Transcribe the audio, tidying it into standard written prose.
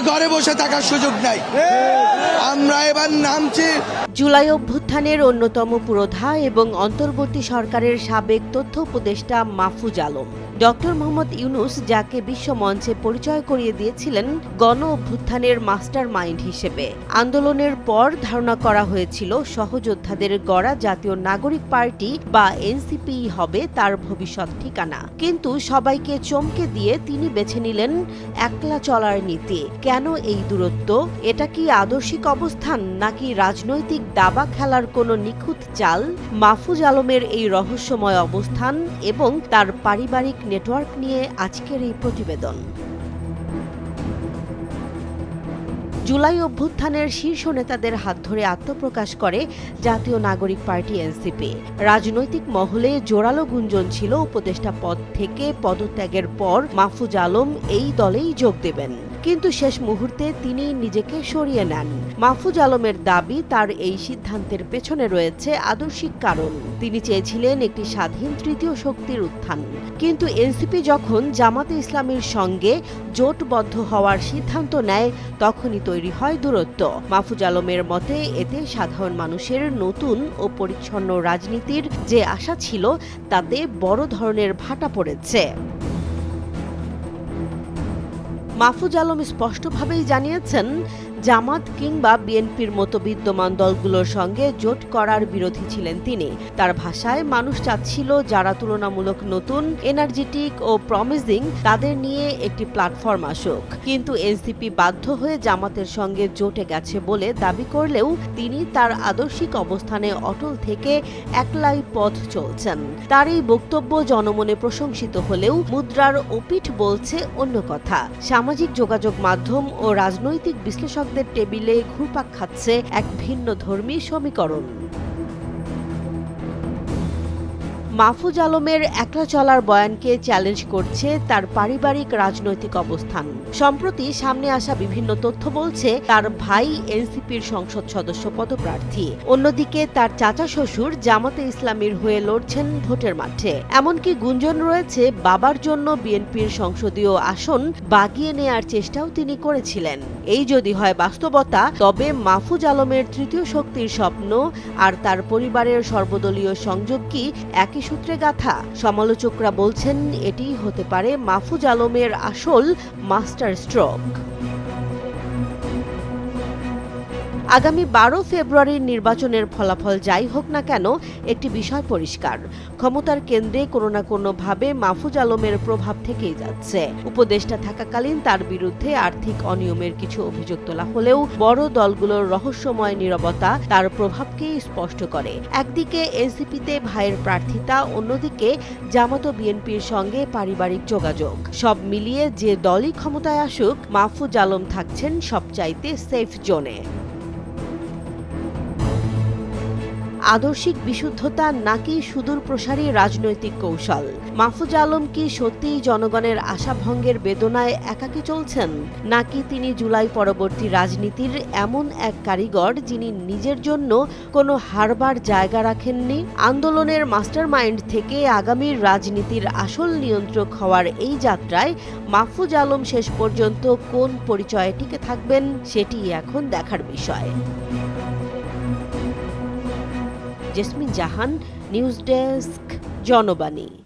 ঘরে বসে থাকার সুযোগ নাই। আমরা এবার নামছি। জুলাই অভ্যুত্থানের অন্যতম পুরোধা এবং অন্তর্বর্তী সরকারের সাবেক তথ্য উপদেষ্টা মাহফুজ আলম ডক্টর মোহাম্মদ ইউনূস, যাকে বিশ্ব মঞ্চে পরিচয় করিয়ে দিয়েছিলেন গণ অভ্যুত্থানের মাস্টার মাইন্ড হিসেবে। আন্দোলনের পর ধারণা করা হয়েছিল সহযোদ্ধাদের গড়া জাতীয় নাগরিক পার্টি বা এনসিপি হবে তার ভবিষ্যৎ ঠিকানা, কিন্তু সবাইকে চমকে দিয়ে তিনি বেছে নিলেন একলা চলার নীতি। কেন এই দূরত্ব? এটা কি আদর্শিক অবস্থান নাকি রাজনৈতিক দাবা খেলার কোনো নিখুঁত চাল? মাহফুজ আলমের এই রহস্যময় অবস্থান এবং তার পারিবারিক নেটওয়ার্ক নিয়ে আজকের এই প্রতিবেদন। জুলাই অভ্যুত্থানের শীর্ষ নেতাদের হাত ধরে আত্মপ্রকাশ করে জাতীয় নাগরিক পার্টি এনসিপি। রাজনৈতিক মহলে জোরালো গুঞ্জন ছিল উপদেষ্টা পদ থেকে পদত্যাগের পর মাহফুজ আলম এই দলেই যোগ দেবেন, কিন্তু শেষ মুহূর্তে তিনি নিজেকে সরিয়ে নেন। মাহফুজ আলমের দাবি, তার এই সিদ্ধান্তের পেছনে রয়েছে আদর্শিক কারণ। তিনি চেয়েছিলেন একটি স্বাধীন তৃতীয় শক্তির উত্থান, কিন্তু এনসিপি যখন জামাতে ইসলামীর সঙ্গে জোটবদ্ধ হওয়ার সিদ্ধান্ত নেয় তখনই তৈরি হয় দূরত্ব। মাহফুজ আলমের মতে এতে সাধারণ মানুষের নতুন ও পরিচ্ছন্ন রাজনীতির যে আশা ছিল তাতে বড় ধরনের ভাটা পড়েছে। মাহফুজ আলম স্পষ্টভাবেই জানিয়েছেন, জামাত কিংবা বিএনপির মতো বিদ্যমান দলগুলোর সঙ্গে জোট করার বিরোধী ছিলেন তিনি। তার ভাষায়, মানুষ চাচ্ছিল যারা তুলনামূলক নতুন, এনার্জেটিক ও প্রমিজিং তাদের নিয়ে একটি প্ল্যাটফর্ম আসুক, কিন্তু এনসিপি বাধ্য হয়ে জামাতের সঙ্গে জোটে গেছে বলে দাবি করলেও তিনি তার আদর্শিক অবস্থানে অটল থেকে একলাই পথ চলছেন। তার এই বক্তব্য জনমনে প্রশংসিত হলেও মুদ্রার ওপিঠ বলছে অন্য কথা। সামাজিক যোগাযোগ মাধ্যম ও রাজনৈতিক বিশ্লেষকদের টেবিলে ঘুরপাক খাচ্ছে এক ভিন্ন ধর্মী সমীকরণ। মাহফুজ আলমের একলা চলার বয়ানকে চ্যালেঞ্জ করছে তার পারিবারিক রাজনৈতিক অবস্থান। সম্প্রতি সামনে আসা বিভিন্ন তথ্য বলছে তার ভাই এনসিপির সংসদ সদস্য পদপ্রার্থী, অন্যদিকে তার চাচা শ্বশুর জামাতে ইসলামীর হয়ে লড়ছেন ভোটের মাঠে। এমনকি গুঞ্জন রয়েছে বাবার জন্য বিএনপির সংসদীয় আসন বাগিয়ে নেয়ার চেষ্টাও তিনি করেছিলেন। এই যদি হয় বাস্তবতা, তবে মাহফুজ আলমের তৃতীয় শক্তির স্বপ্ন আর তার পরিবারের সর্বদলীয় সংযোগ কি একই সূত্রে গাথা? সমালোচকরা বলছেন এটিই হতে পারে মাহফুজ আলমের আসল মাস্টার স্ট্রোক। আগামী 12 ফেব্রুয়ারির নির্বাচনের ফলাফল যাই হোক না কেন, একটি বিষয় পরিষ্কার, ক্ষমতার কেন্দ্রে কোনো না কোনোভাবে মাহফুজ আলমের প্রভাব থেকেই যাচ্ছে। উপদেষ্টা থাকাকালীন তার বিরুদ্ধে আর্থিক অনিয়মের কিছু অভিযোগ তোলা হলেও বড় দলগুলোর রহস্যময় নীরবতা তার প্রভাবকেই স্পষ্ট করে। একদিকে এনসিপিতে ভাইয়ের প্রার্থিতা, অন্যদিকে জামাত ও বিএনপির সঙ্গে পারিবারিক যোগাযোগ। সব মিলিয়ে যে দলই ক্ষমতায় আসুক, মাহফুজ আলম থাকছেন সবচাইতে সেফ জোনে। আদর্শিক বিশুদ্ধতা নাকি সুদূর প্রসারী রাজনৈতিক কৌশল? মাহফুজ আলম কি সত্যিই জনগণের আশাভঙ্গের বেদনায় একাকী চলছেন, নাকি তিনি জুলাই পরবর্তী রাজনীতির এমন এক কারিগর যিনি নিজের জন্য কোনো হারবার জায়গা রাখেননি? আন্দোলনের মাস্টারমাইন্ড থেকে আগামীর রাজনীতির আসল নিয়ন্ত্রক হওয়ার এই যাত্রায় মাহফুজ আলম শেষ পর্যন্ত কোন পরিচয়ে টিকে থাকবেন, সেটি এখন দেখার বিষয়। জেসমিন জাহান, নিউজ ডেস্ক, জনবাণী।